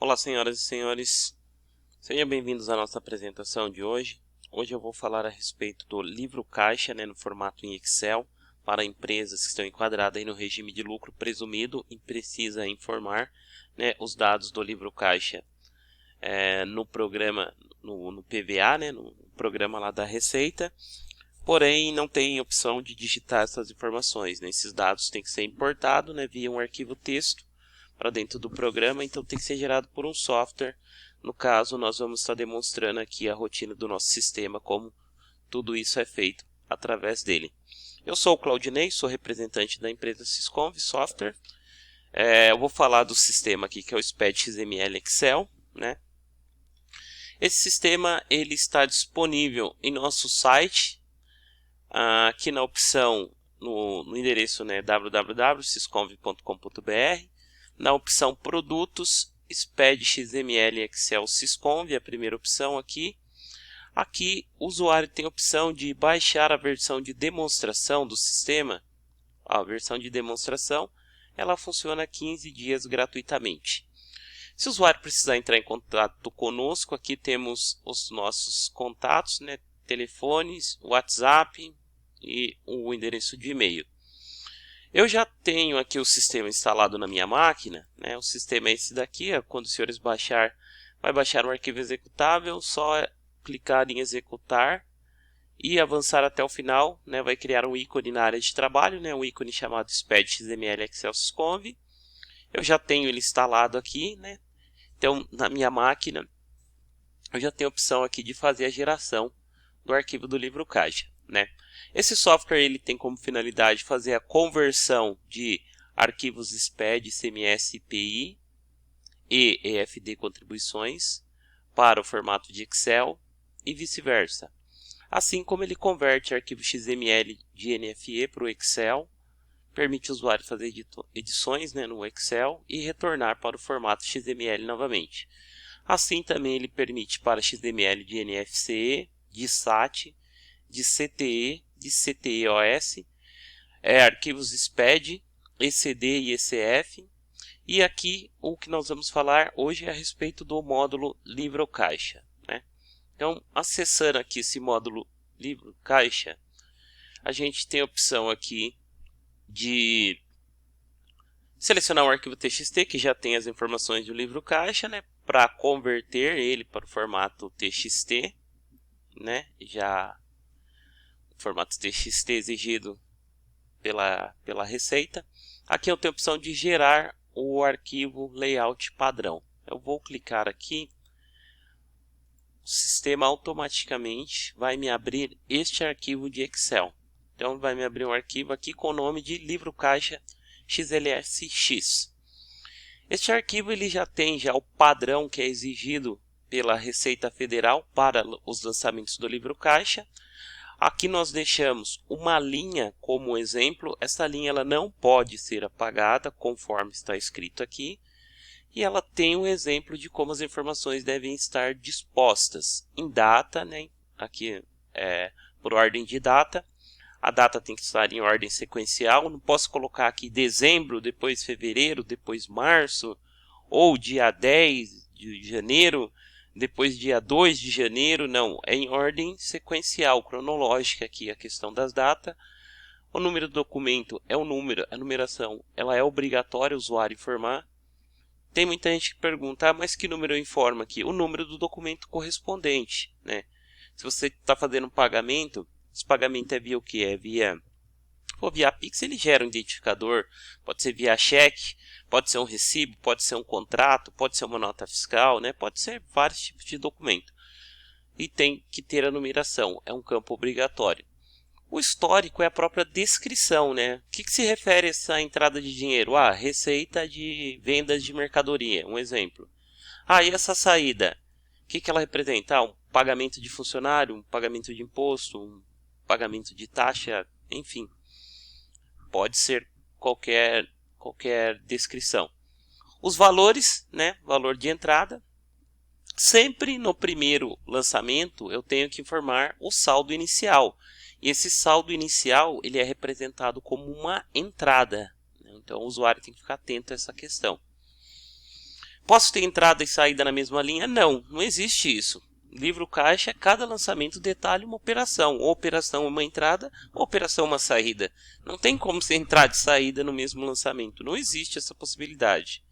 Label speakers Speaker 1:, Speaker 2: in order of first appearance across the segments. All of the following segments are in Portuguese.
Speaker 1: Olá, senhoras e senhores, sejam bem-vindos à nossa apresentação de hoje. Hoje eu vou falar a respeito do livro caixa, no formato em Excel, para empresas que estão enquadradas aí no regime de lucro presumido e precisa informar os dados do livro caixa no programa, no PVA, no programa lá da Receita, porém não tem opção de digitar essas informações. Esses dados têm que ser importados via um arquivo texto para dentro do programa, então tem que ser gerado por um software. No caso, nós vamos estar demonstrando aqui a rotina do nosso sistema, como tudo isso é feito através dele. Eu sou o Claudinei, sou representante da empresa Sysconv Software. Eu vou falar do sistema aqui, que é o SPED XML Excel. Esse sistema ele está disponível em nosso site, aqui na opção, no endereço www.sysconv.com.br. Na opção Produtos, SPED XML Excel Sysconv, a primeira opção aqui. Aqui o usuário tem a opção de baixar a versão de demonstração do sistema. A versão de demonstração ela funciona 15 dias gratuitamente. Se o usuário precisar entrar em contato conosco, aqui temos os nossos contatos, telefones, WhatsApp e o endereço de e-mail. Eu já tenho aqui o sistema instalado na minha máquina, o sistema é esse daqui. Quando os senhores vai baixar o arquivo executável, só clicar em executar e avançar até o final, vai criar um ícone na área de trabalho, um ícone chamado SPED XML Excel Sysconv. Eu já tenho ele instalado aqui, então na minha máquina eu já tenho a opção aqui de fazer a geração do arquivo do livro caixa. Esse software ele tem como finalidade fazer a conversão de arquivos SPED, CMS, IPI e EFD contribuições para o formato de Excel e vice-versa. Assim como ele converte arquivo XML de NFE para o Excel, permite o usuário fazer edições no Excel e retornar para o formato XML novamente. Assim também ele permite para XML de NFCE, de SAT, de CTE, de CTEOS, arquivos SPED, ECD e ECF. E aqui o que nós vamos falar hoje é a respeito do módulo livro caixa. Então, acessando aqui esse módulo livro caixa, a gente tem a opção aqui de selecionar um arquivo TXT que já tem as informações do livro caixa, para converter ele para o formato TXT, já o formato TXT exigido pela Receita. Aqui eu tenho a opção de gerar o arquivo layout padrão. Eu vou clicar aqui, o sistema automaticamente vai me abrir este arquivo de Excel. Então vai me abrir um arquivo aqui com o nome de livro caixa XLSX. Este arquivo ele já tem o padrão que é exigido pela Receita Federal para os lançamentos do livro caixa. Aqui nós deixamos uma linha como exemplo. Essa linha ela não pode ser apagada conforme está escrito aqui. E ela tem um exemplo de como as informações devem estar dispostas em data, aqui por ordem de data. A data tem que estar em ordem sequencial. Não posso colocar aqui dezembro, depois fevereiro, depois março, ou dia 10 de janeiro, depois dia 2 de janeiro. Não, é em ordem sequencial, cronológica aqui a questão das datas. O número do documento é o número, a numeração ela é obrigatória o usuário informar. Tem muita gente que pergunta, mas que número eu informo aqui? O número do documento correspondente. Se você está fazendo um pagamento, esse pagamento é via o que? Via Pix, ele gera um identificador, pode ser via cheque, pode ser um recibo, pode ser um contrato, pode ser uma nota fiscal, pode ser vários tipos de documento. E tem que ter a numeração, é um campo obrigatório. O histórico é a própria descrição, O que se refere a essa entrada de dinheiro? Receita de vendas de mercadoria, um exemplo. E essa saída? O que ela representa? Um pagamento de funcionário, um pagamento de imposto, um pagamento de taxa, enfim. Pode ser qualquer descrição. Os valores, valor de entrada. Sempre no primeiro lançamento eu tenho que informar o saldo inicial. E esse saldo inicial ele é representado como uma entrada. Então o usuário tem que ficar atento a essa questão. Posso ter entrada e saída na mesma linha? Não, não existe isso. Livro caixa, cada lançamento detalha uma operação. Ou operação uma entrada, ou operação uma saída. Não tem como ser entrada e saída no mesmo lançamento. Não existe essa possibilidade.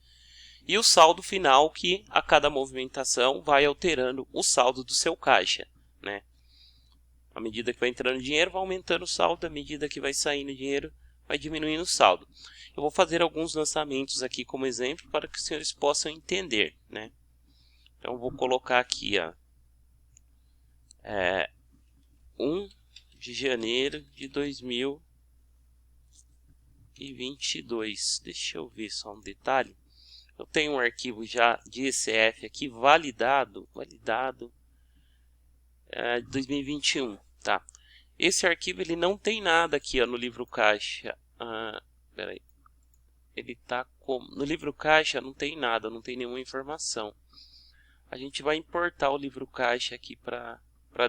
Speaker 1: E o saldo final, que a cada movimentação vai alterando o saldo do seu caixa, né? À medida que vai entrando dinheiro, vai aumentando o saldo. À medida que vai saindo dinheiro, vai diminuindo o saldo. Eu vou fazer alguns lançamentos aqui como exemplo para que os senhores possam entender, né? Então, eu vou colocar aqui, ó, 1 de janeiro de 2022. Deixa eu ver só um detalhe. Eu tenho um arquivo já de ECF aqui validado de 2021, tá? Esse arquivo ele não tem nada aqui, ó, no livro caixa. Peraí. Ele tá como no livro caixa não tem nada, não tem nenhuma informação. A gente vai importar o livro caixa aqui para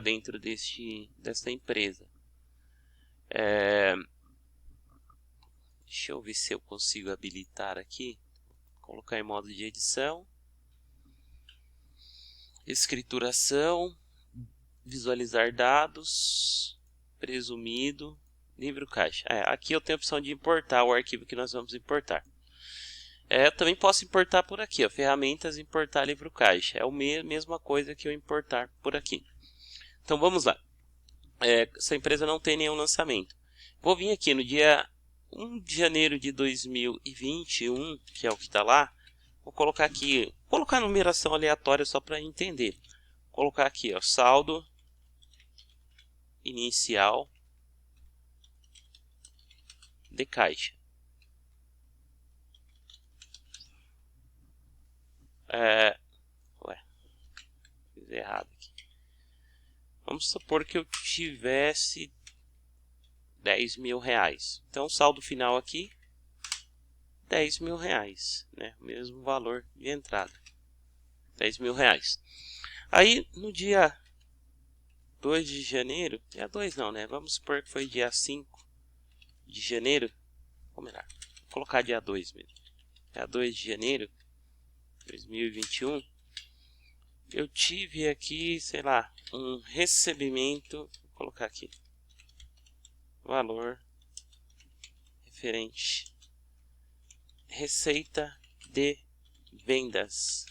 Speaker 1: dentro desta empresa. Deixa eu ver se eu consigo habilitar aqui. Colocar em modo de edição, escrituração, visualizar dados, presumido, livro caixa. Aqui eu tenho a opção de importar o arquivo que nós vamos importar. Eu também posso importar por aqui, ó, ferramentas, importar livro caixa. É a mesma coisa que eu importar por aqui. Então vamos lá. Essa empresa não tem nenhum lançamento. Vou vir aqui no dia 1 de janeiro de 2021, que é o que está lá. Vou colocar aqui, colocar numeração aleatória só para entender. Vou colocar aqui, ó, saldo inicial de caixa. Fiz errado aqui. Vamos supor que eu tivesse 10 mil reais. Então, o saldo final aqui, 10 mil reais, né? O mesmo valor de entrada, 10 mil reais. Aí, no dia 2 de janeiro, dia 2 não, né? Vamos supor que foi dia 5 de janeiro. Vou colocar dia 2 mesmo. Dia 2 de janeiro de 2021. Eu tive aqui, sei lá, um recebimento. Vou colocar aqui. Valor referente. Receita de vendas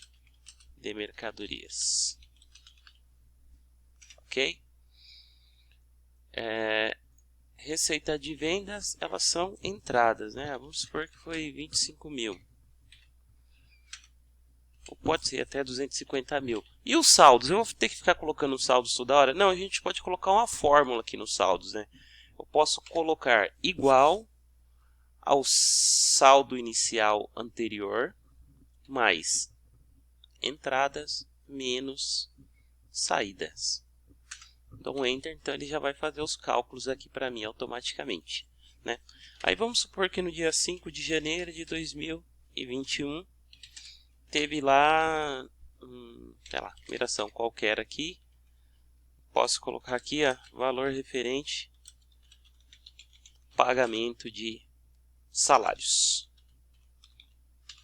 Speaker 1: de mercadorias. Ok? Receita de vendas, elas são entradas, né? Vamos supor que foi 25 mil. Ou pode ser até 250 mil. E os saldos? Eu vou ter que ficar colocando os saldos toda hora? Não, a gente pode colocar uma fórmula aqui nos saldos, né? Eu posso colocar igual ao saldo inicial anterior mais entradas menos saídas. Dou um Enter, então ele já vai fazer os cálculos aqui para mim automaticamente, né? Aí vamos supor que no dia 5 de janeiro de 2021 teve lá, sei lá, numeração qualquer aqui. Posso colocar aqui, ó, valor referente pagamento de salários.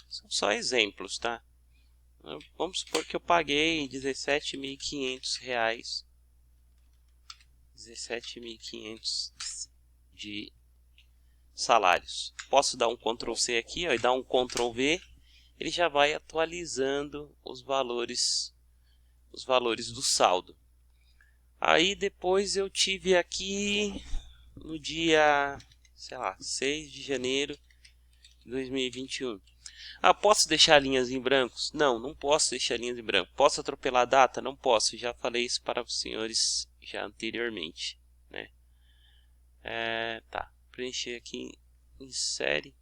Speaker 1: São só exemplos, tá? Vamos supor que eu paguei R$17.500. 17.500 de salários. Posso dar um Ctrl C aqui, ó, e dar um Ctrl V. Ele já vai atualizando os valores do saldo. Aí depois eu tive aqui no dia, sei lá, 6 de janeiro de 2021. Posso deixar linhas em brancos? Não, não posso deixar linhas em branco. Posso atropelar a data? Não posso. Já falei isso para os senhores já anteriormente, né? Tá. Preencher aqui em série.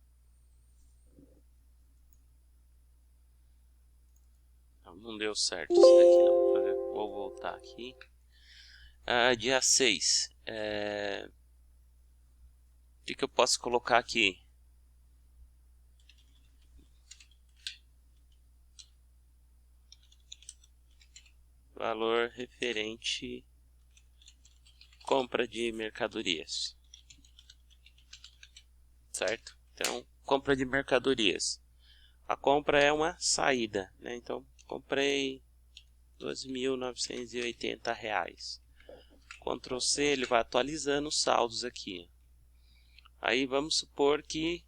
Speaker 1: Não deu certo isso daqui não. Vou voltar aqui. Dia 6. O que eu posso colocar aqui? Valor referente compra de mercadorias. Certo? Então, compra de mercadorias. A compra é uma saída, né? Então, comprei R$ 2.980. Ctrl C, ele vai atualizando os saldos aqui. Aí vamos supor que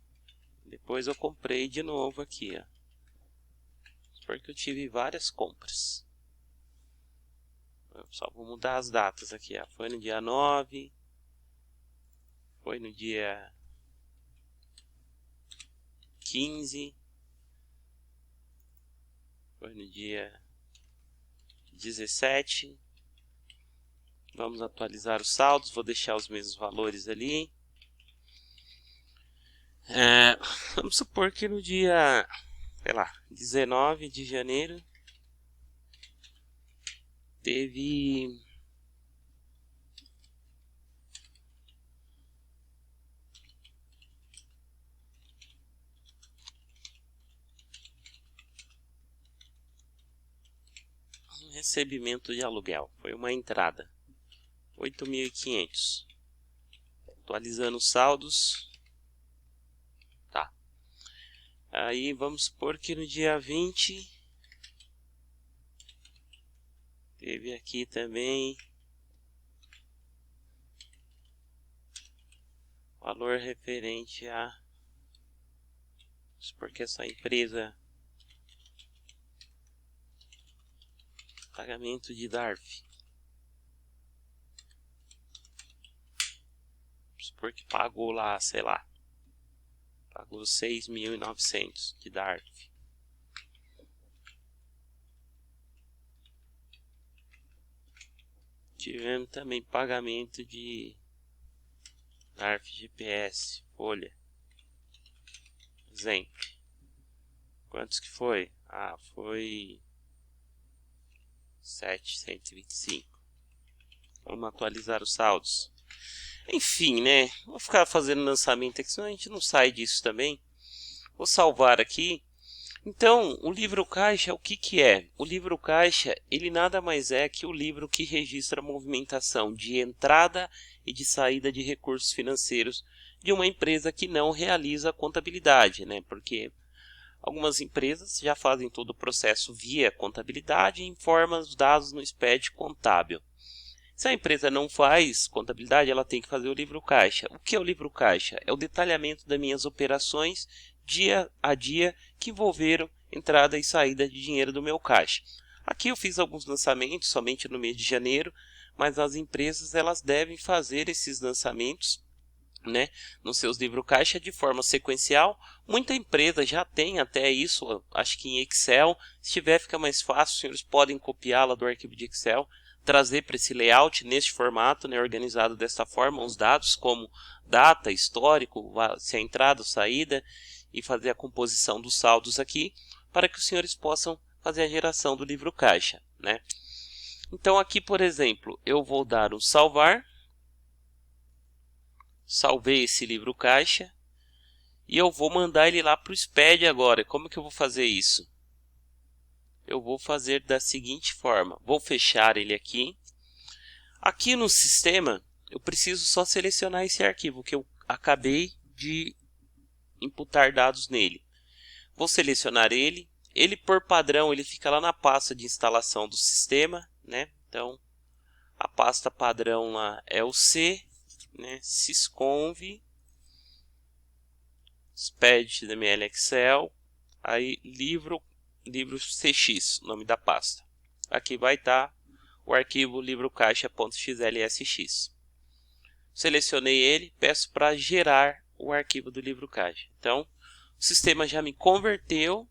Speaker 1: depois eu comprei de novo aqui, ó. Porque eu tive várias compras. Eu só vou mudar as datas aqui, ó. Foi no dia 9, foi no dia 15, foi no dia 17. Vamos atualizar os saldos, vou deixar os mesmos valores ali. Vamos supor que no dia, sei lá, 19 de janeiro teve um recebimento de aluguel, foi uma entrada, 8.500. Atualizando os saldos. Tá. Aí vamos supor que no dia 20 teve aqui também valor referente a, porque essa empresa, pagamento de DARF, vamos supor que pagou lá, sei lá, pagou 6.900 de DARF. Tivemos também pagamento de DARF GPS, folha. Exemplo. Quantos que foi? Ah, foi 725. Vamos atualizar os saldos. Enfim, né? Vou ficar fazendo lançamento aqui, senão a gente não sai disso também. Vou salvar aqui. Então, o livro caixa, o que que é? O livro caixa, ele nada mais é que o livro que registra a movimentação de entrada e de saída de recursos financeiros de uma empresa que não realiza a contabilidade, né? Porque algumas empresas já fazem todo o processo via contabilidade e informam os dados no SPED contábil. Se a empresa não faz contabilidade, ela tem que fazer o livro caixa. O que é o livro caixa? É o detalhamento das minhas operações dia a dia que envolveram entrada e saída de dinheiro do meu caixa. Aqui eu fiz alguns lançamentos somente no mês de janeiro, mas as empresas elas devem fazer esses lançamentos, né, nos seus livros caixa de forma sequencial. Muita empresa já tem até isso, acho que em Excel. Se tiver, fica mais fácil, os senhores podem copiá-la do arquivo de Excel, trazer para esse layout neste formato, né, organizado desta forma, os dados como data, histórico, se a entrada, saída, e fazer a composição dos saldos aqui, para que os senhores possam fazer a geração do livro caixa, né? Então aqui, por exemplo, eu vou dar um salvar, salvei esse livro caixa, e eu vou mandar ele lá para o SPED agora. Como que eu vou fazer isso? Eu vou fazer da seguinte forma, vou fechar ele aqui. Aqui no sistema, eu preciso só selecionar esse arquivo que eu acabei de imputar dados nele. Vou selecionar ele. Ele, por padrão, ele fica lá na pasta de instalação do sistema, né? Então, a pasta padrão lá é o C, né? Sysconv, SPED HTML Excel, aí livro CX, nome da pasta. Aqui vai estar o arquivo livrocaixa.xlsx. Selecionei ele, peço para gerar o arquivo do livro caixa. Então, o sistema já me converteu,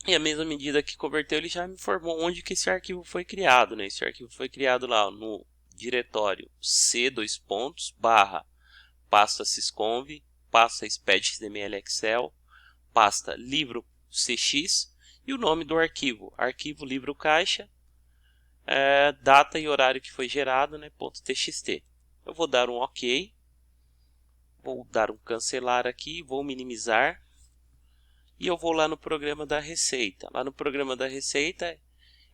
Speaker 1: e à mesma medida que converteu, ele já me informou onde que esse arquivo foi criado, né? Esse arquivo foi criado lá no diretório C2 barra pasta sysconv, pasta SPED.HTML Excel, pasta livro CX e o nome do arquivo, arquivo livro caixa, data e horário que foi gerado, né, .txt. Eu vou dar um OK, vou dar um cancelar aqui, vou minimizar e eu vou lá no programa da Receita. Lá no programa da Receita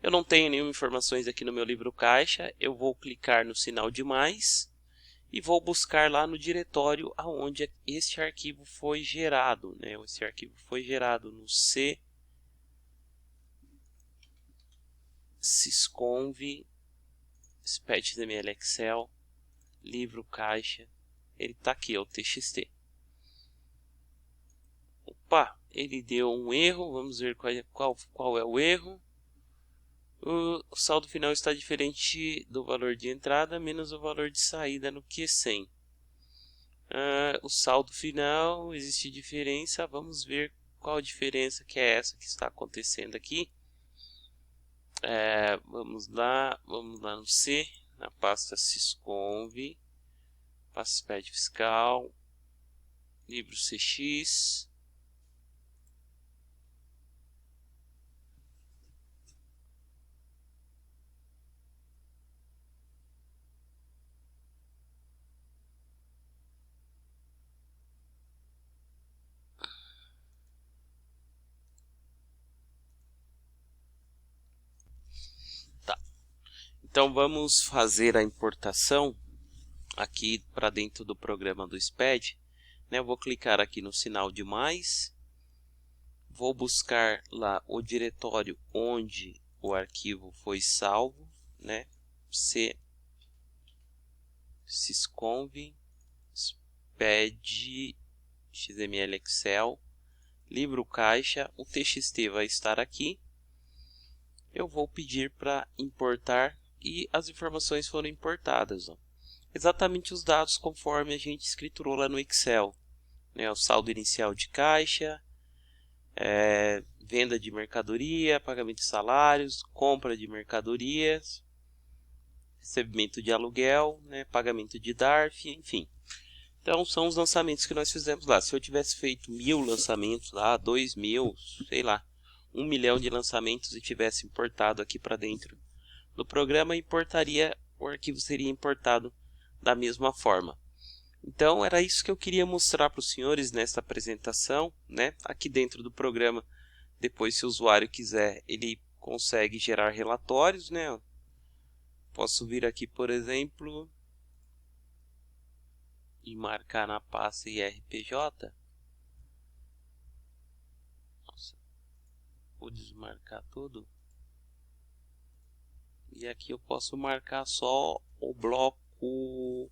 Speaker 1: eu não tenho nenhuma informações aqui no meu livro caixa, eu vou clicar no sinal de mais e vou buscar lá no diretório aonde este arquivo foi gerado, né? Esse arquivo foi gerado no C sysconv SPED.xml Excel livro caixa. Ele está aqui, é o txt. Opa, ele deu um erro. Vamos ver qual é o erro. O saldo final está diferente do valor de entrada menos o valor de saída no Q100. O saldo final, existe diferença. Vamos ver qual a diferença que é essa que está acontecendo aqui. Vamos lá no C, na pasta sysconv, pasta SPED fiscal, livro CX. Então vamos fazer a importação aqui para dentro do programa do SPED. Eu vou clicar aqui no sinal de mais. Vou buscar lá o diretório onde o arquivo foi salvo, né? C sysconv SPED.xml Excel livro caixa. O txt vai estar aqui. Eu vou pedir para importar e as informações foram importadas. Exatamente os dados conforme a gente escriturou lá no Excel, né? O saldo inicial de caixa, venda de mercadoria, pagamento de salários, compra de mercadorias, recebimento de aluguel, né? Pagamento de DARF, enfim. Então são os lançamentos que nós fizemos lá. Se eu tivesse feito 1000 lançamentos lá, 2000, sei lá, 1 milhão de lançamentos e tivesse importado aqui para dentro do programa, o arquivo seria importado da mesma forma. Então era isso que eu queria mostrar para os senhores nesta apresentação, né? Aqui dentro do programa, depois se o usuário quiser, ele consegue gerar relatórios, né? Posso vir aqui, por exemplo, e marcar na pasta IRPJ. Nossa, vou desmarcar tudo. E aqui eu posso marcar só o bloco,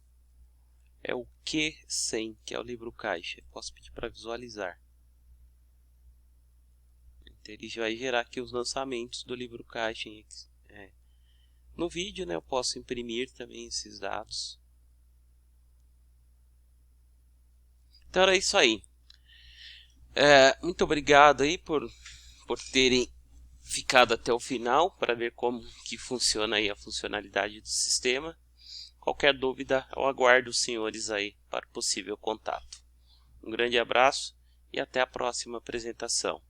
Speaker 1: é o Q100, que é o livro caixa. Posso pedir para visualizar. Então ele vai gerar aqui os lançamentos do livro caixa. No vídeo, né, eu posso imprimir também esses dados. Então era isso aí. Muito obrigado aí por terem ficado até o final para ver como que funciona aí a funcionalidade do sistema. Qualquer dúvida, eu aguardo os senhores aí para possível contato. Um grande abraço e até a próxima apresentação.